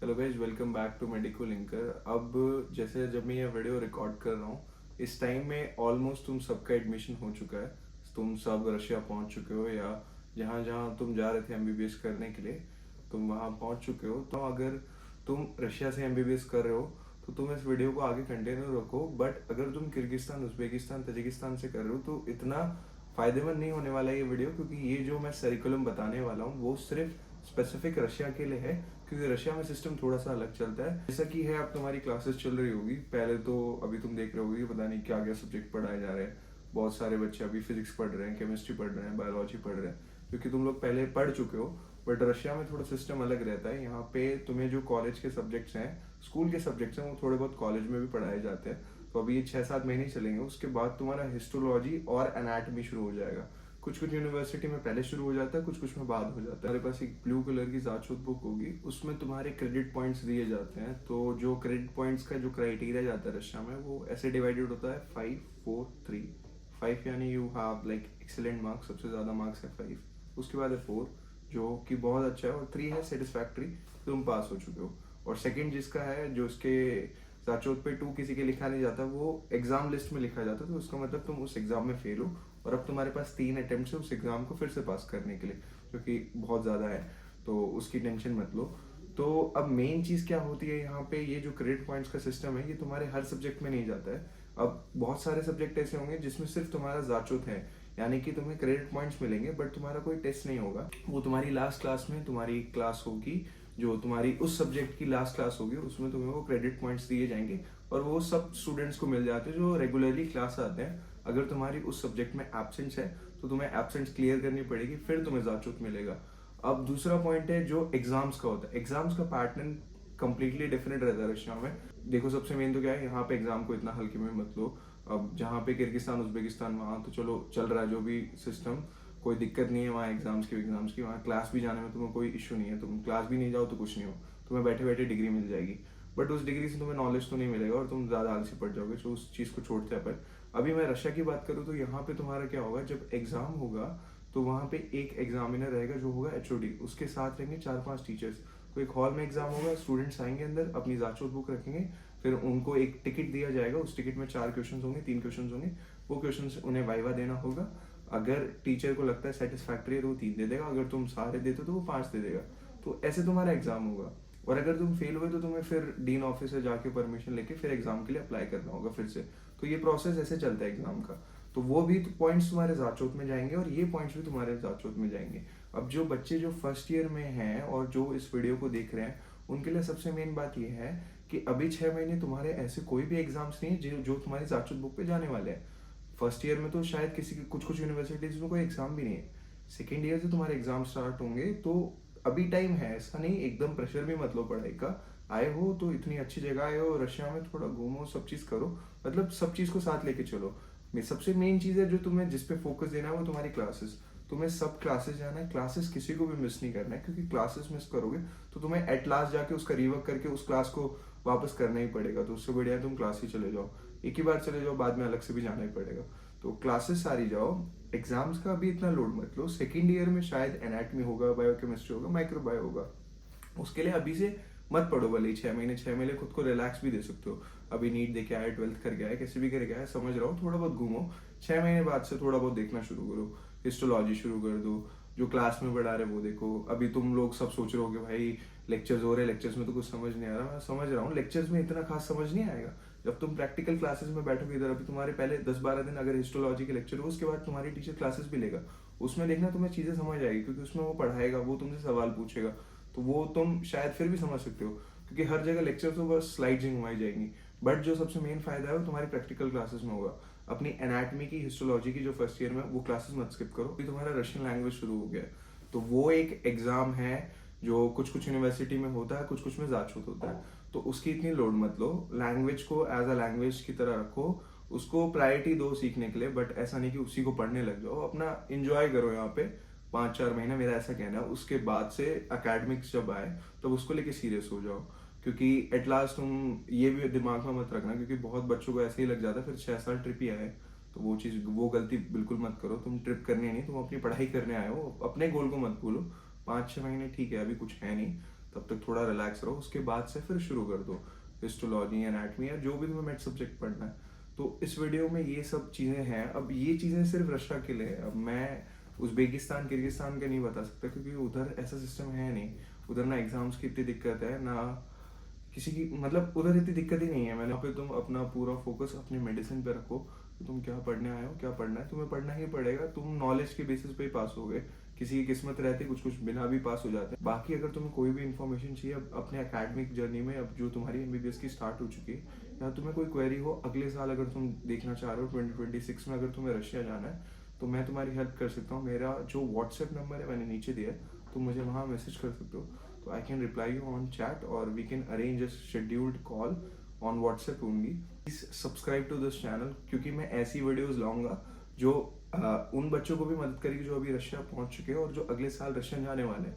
Hello guys, welcome back to Medico Linker. अब जैसे जब मैं ये वीडियो रिकॉर्ड कर रहा हूँ, इस टाइम में ऑलमोस्ट तुम सबका एडमिशन हो चुका है। तुम सब रशिया पहुँच चुके हो, या जहाँ जहाँ तुम जा रहे थे एमबीबीएस करने के लिए तुम वहाँ पहुँच चुके हो। तो अगर तुम रशिया से एमबीबीएस कर रहे हो तो तुम इस वीडियो को आगे कंटिन्यू रखो। बट अगर तुम किर्गिस्तान, उज्बेकिस्तान, तजिकिस्तान से कर रहे हो तो इतना फायदेमंद नहीं होने वाला है ये वीडियो, क्योंकि ये जो मैं सरिकुलम बताने वाला हूँ वो सिर्फ स्पेसिफिक रशिया के लिए है, क्योंकि रशिया में सिस्टम थोड़ा सा अलग चलता है। जैसा कि है, अब तुम्हारी क्लासेस चल रही होगी। पहले तो अभी तुम देख रहे होगी पता नहीं क्या क्या सब्जेक्ट पढ़ाए जा रहे हैं। बहुत सारे बच्चे अभी फिजिक्स पढ़ रहे हैं, केमिस्ट्री पढ़ रहे हैं, बायोलॉजी पढ़ रहे हैं, क्योंकि तुम लोग पहले पढ़ चुके हो। बट रशिया में थोड़ा सिस्टम अलग रहता है। यहाँ पे तुम्हें जो कॉलेज के सब्जेक्ट्स हैं, स्कूल के सब्जेक्ट्स हैं, वो थोड़े बहुत कॉलेज में भी पढ़ाए जाते हैं। तो अभी ये 6-7 महीने चलेंगे, उसके बाद तुम्हारा हिस्टोलॉजी और एनाटमी शुरू हो जाएगा। कुछ कुछ यूनिवर्सिटी में पहले शुरू हो जाता है, कुछ कुछ में बाद हो जाता है। हमारे पास एक ब्लू कलर की जाचुत बुक होगी, उसमें तुम्हारे क्रेडिट पॉइंट्स दिए जाते हैं। तो जो क्रेडिट पॉइंट्स का जो क्राइटेरिया जाता है रशिया में, वो ऐसे डिवाइडेड होता है 5, 4, 3। 5 यानी you have like excellent marks, सबसे ज्यादा मार्क्स है 5। उसके बाद है 4 जो कि बहुत अच्छा है, और 3 है सेटिस्फैक्ट्री, तुम पास हो चुके हो। और सेकंड जिसका है, जो उसके जाचोत पे 2 किसी के लिखा नहीं जाता, वो एग्जाम लिस्ट में लिखा जाता है। तो उसका मतलब तुम उस एग्जाम में फेल हो, और अब तुम्हारे पास 3 अटेम्प्ट है उस एग्जाम को फिर से पास करने के लिए, जो कि बहुत ज़्यादा है। तो उसकी टेंशन मत लो। तो अब मेन चीज़ क्या होती है यहाँ पे, ये जो क्रेडिट पॉइंट्स का सिस्टम है, ये तुम्हारे हर सब्जेक्ट में नहीं जाता है। अब बहुत सारे सब्जेक्ट ऐसे होंगे जिसमें सिर्फ तुम्हारा जाचुत है, यानी कि तुम्हें क्रेडिट पॉइंट्स मिलेंगे, बट तुम्हारा कोई टेस्ट नहीं होगा। वो तुम्हारी लास्ट क्लास में तुम्हारी क्लास होगी, जो तुम्हारी उस सब्जेक्ट की लास्ट क्लास होगी, उसमें तुम्हें वो क्रेडिट पॉइंट्स दिए जाएंगे। और वो सब स्टूडेंट्स को मिल जाते हैं जो रेगुलरली क्लास आते हैं। अगर तुम्हारी उस सब्जेक्ट में एब्सेंस है तो तुम्हें एब्सेंस क्लियर करनी पड़ेगी, फिर तुम्हें जाचुत मिलेगा। अब दूसरा पॉइंट है जो एग्जाम्स का होता है। एग्जाम्स का पैटर्न कंप्लीटली डिफरेंट रहता है रशिया में। देखो, सबसे मेन तो क्या है, यहाँ पे एग्जाम को इतना हल्के में मत लो। अब जहाँ पे किर्गिस्तान, उज्बेकिस्तान, वहाँ तो चलो चल रहा है जो भी सिस्टम, कोई दिक्कत नहीं है वहाँ एग्जाम्स की। वहाँ क्लास भी जाने में तुम्हें कोई इशू नहीं है। तुम क्लास भी नहीं जाओ तो कुछ नहीं हो, तुम्हें बैठे बैठे डिग्री मिल जाएगी। बट उस डिग्री से तुम्हें नॉलेज तो नहीं मिलेगा और तुम ज़्यादा आलसी पड़ जाओगे, तो उस चीज़ को छोड़ते हैं अपन। अभी मैं रशिया की बात करूँ तो यहाँ पे तुम्हारा क्या होगा, जब एग्जाम होगा तो वहाँ पे एक एग्जामिनर रहेगा जो होगा एचओडी, उसके साथ रहेंगे 4-5 टीचर्स। तो एक हॉल में एग्जाम होगा, स्टूडेंट्स आएंगे अंदर, अपनी जाचोत बुक रखेंगे, फिर उनको एक टिकट दिया जाएगा। उस टिकट में 4 क्वेश्चन होंगे, 3 क्वेश्चन होंगे। वो क्वेश्चन उन्हें वाइवा देना होगा। अगर टीचर को लगता है सेटिस्फैक्ट्री है तो वो 3 दे देगा, अगर तुम सारे देते हो तो वो 5 दे देगा। तो ऐसे तुम्हारा एग्जाम होगा। और अगर तुम फेल हुए तो तुम्हें फिर डीन ऑफिस से जाके परमिशन लेके फिर एग्जाम के लिए अप्लाई करना होगा फिर से। तो ये प्रोसेस ऐसे चलता है एग्जाम का। तो वो भी पॉइंट्स तुम्हारे जाचोत में जाएंगे और ये पॉइंट्स भी तुम्हारे जाचोत में जाएंगे। अब जो बच्चे जो फर्स्ट ईयर में हैं और जो इस वीडियो को देख रहे हैं, उनके लिए सबसे मेन बात ये है कि अभी 6 महीने तुम्हारे ऐसे कोई भी एग्जाम्स नहीं है जो तुम्हारी जाचोत बुक पे जाने वाले हैं। फर्स्ट ईयर में तो शायद किसी कुछ कुछ यूनिवर्सिटीज में कोई एग्जाम भी नहीं है। सेकेंड ईयर से तुम्हारे एग्जाम स्टार्ट होंगे, तो अभी टाइम है, ऐसा नहीं एकदम प्रेशर भी मत लो पढ़ाई का। आए हो तो इतनी अच्छी जगह आए हो, रशिया में थोड़ा घूमो, सब चीज करो, मतलब सब चीज को साथ लेके चलो। सबसे मेन चीज है जो तुम्हें जिस पे फोकस देना है वो तुम्हारी क्लासेस। तुम्हें सब क्लासेस जाना है, क्लासेस किसी को भी मिस नहीं करना है, क्योंकि क्लासेस मिस करोगे तो तुम्हें एट लास्ट जाके उसका रिवर्क करके उस क्लास को वापस करना ही पड़ेगा। तो उससे बढ़िया तुम क्लास ही चले जाओ, एक ही बार चले जाओ, बाद में अलग से भी जाना ही पड़ेगा। तो क्लासेस सारी जाओ, एग्जाम्स का भी इतना लोड मत लो। सेकेंड ईयर में शायद एनाटमी होगा, बायोकेमिस्ट्री होगा, माइक्रोबायो होगा, उसके लिए अभी से मत पढ़ो। भले ही 6 महीने खुद को रिलैक्स भी दे सकते हो। अभी नीट दे के आए, 12th करके आए, कैसे भी करके आए, समझ रहा हूँ, थोड़ा बहुत घूमो। 6 महीने बाद से थोड़ा बहुत देखना शुरू करो, हिस्टोलॉजी शुरू कर दो, जो क्लास में पढ़ा रहे वो देखो। अभी तुम लोग सब सोच रहे हो कि भाई लेक्चर्स हो रहे हैं, लेक्चर्स में तो कुछ समझ नहीं आ रहा। मैं समझ रहा हूँ, लेक्चर्स में इतना खास समझ नहीं आएगा। जब तुम प्रैक्टिकल क्लासेस में बैठोगे इधर, अभी तुम्हारे पहले 10-12 दिन अगर हिस्टोलॉजी के लेक्चर हो, उसके बाद तुम्हारी टीचर क्लासेस भी लेगा, उसमें देखना तुम्हें चीजें समझ आएगी, क्योंकि उसमें वो पढ़ाएगा, वो तुमसे सवाल पूछेगा, तो वो तुम शायद फिर भी समझ सकते हो। क्योंकि हर जगह लेक्चर तो बस स्लाइड्स ही घुमाई जाएंगी, बट जो सबसे मेन फायदा है वो तुम्हारी प्रैक्टिकल क्लासेस में होगा। अपनी एनाटमी की, हिस्टोलॉजी की जो फर्स्ट ईयर में, वो क्लासेस मत स्किप करो। अभी तुम्हारा रशियन लैंग्वेज शुरू हो गया है, तो वो एक एग्जाम है जो कुछ कुछ यूनिवर्सिटी में होता है, कुछ कुछ में जाचुत होता है। तो उसकी इतनी लोड मत लो, लैंग्वेज को एज अ लैंग्वेज की तरह रखो, उसको प्रायोरिटी दो सीखने के लिए, बट ऐसा नहीं कि उसी को पढ़ने लग जाओ। अपना इंजॉय करो यहाँ पे 5-4 महीने, मेरा ऐसा कहना है। उसके बाद से अकेडमिक्स जब आए तब उसको लेके सीरियस हो जाओ, क्योंकि एट लास्ट तुम ये भी दिमाग में मत रखना, क्योंकि बहुत बच्चों को ऐसे ही लग जाता है फिर 6 साल ट्रिप ही आए। तो वो गलती बिल्कुल मत करो। तुम ट्रिप करने नहीं, तुम अपनी पढ़ाई करने आए हो, अपने गोल को मत भूलो। 5-6 महीने ठीक है, अभी कुछ है नहीं, तब तक थोड़ा रिलैक्स रहो, उसके बाद से फिर शुरू कर दो हिस्टोलॉजी, एनाटमी या जो भी तुम्हें मेड सब्जेक्ट पढ़ना है। तो इस वीडियो में ये सब चीज़ें हैं। अब ये चीज़ें सिर्फ रशिया के लिए है। अब मैं उज़्बेकिस्तान किर्गिस्तान का नहीं बता सकता, क्योंकि उधर ऐसा सिस्टम है नहीं। उधर ना एग्ज़ाम्स की इतनी दिक्कत है, ना किसी की, मतलब उधर इतनी दिक्कत ही नहीं है। मैंने पे तुम अपना पूरा फोकस अपनी मेडिसिन पे रखो, कि तुम क्या पढ़ने आए हो, क्या पढ़ना है, तुम्हें पढ़ना ही पड़ेगा। तुम नॉलेज के बेसिस पे ही पास होगे। किसी की किस्मत रहती है, कुछ कुछ बिना भी पास हो जाते हैं। बाकी अगर तुम्हें कोई भी इन्फॉर्मेशन चाहिए अपने एकेडमिक जर्नी में, अब जो तुम्हारी एमबीबीएस की स्टार्ट हो चुकी है, या तुम्हें कोई क्वेरी हो अगले साल, अगर तुम देखना चाह रहे हो 2026 में अगर तुम्हें रशिया जाना है, तो मैं तुम्हारी हेल्प कर सकता हूँ। मेरा जो व्हाट्सएप नंबर है मैंने नीचे दिया है, तुम मुझे वहाँ मैसेज कर सकते हो। तो I can reply you on chat, और we can arrange a scheduled call on WhatsApp only. Please subscribe to this channel, क्योंकि मैं ऐसी वीडियोस लाऊंगा जो उन बच्चों को भी मदद करेगी जो अभी रशिया पहुंच चुके हैं और जो अगले साल रशिया जाने वाले हैं।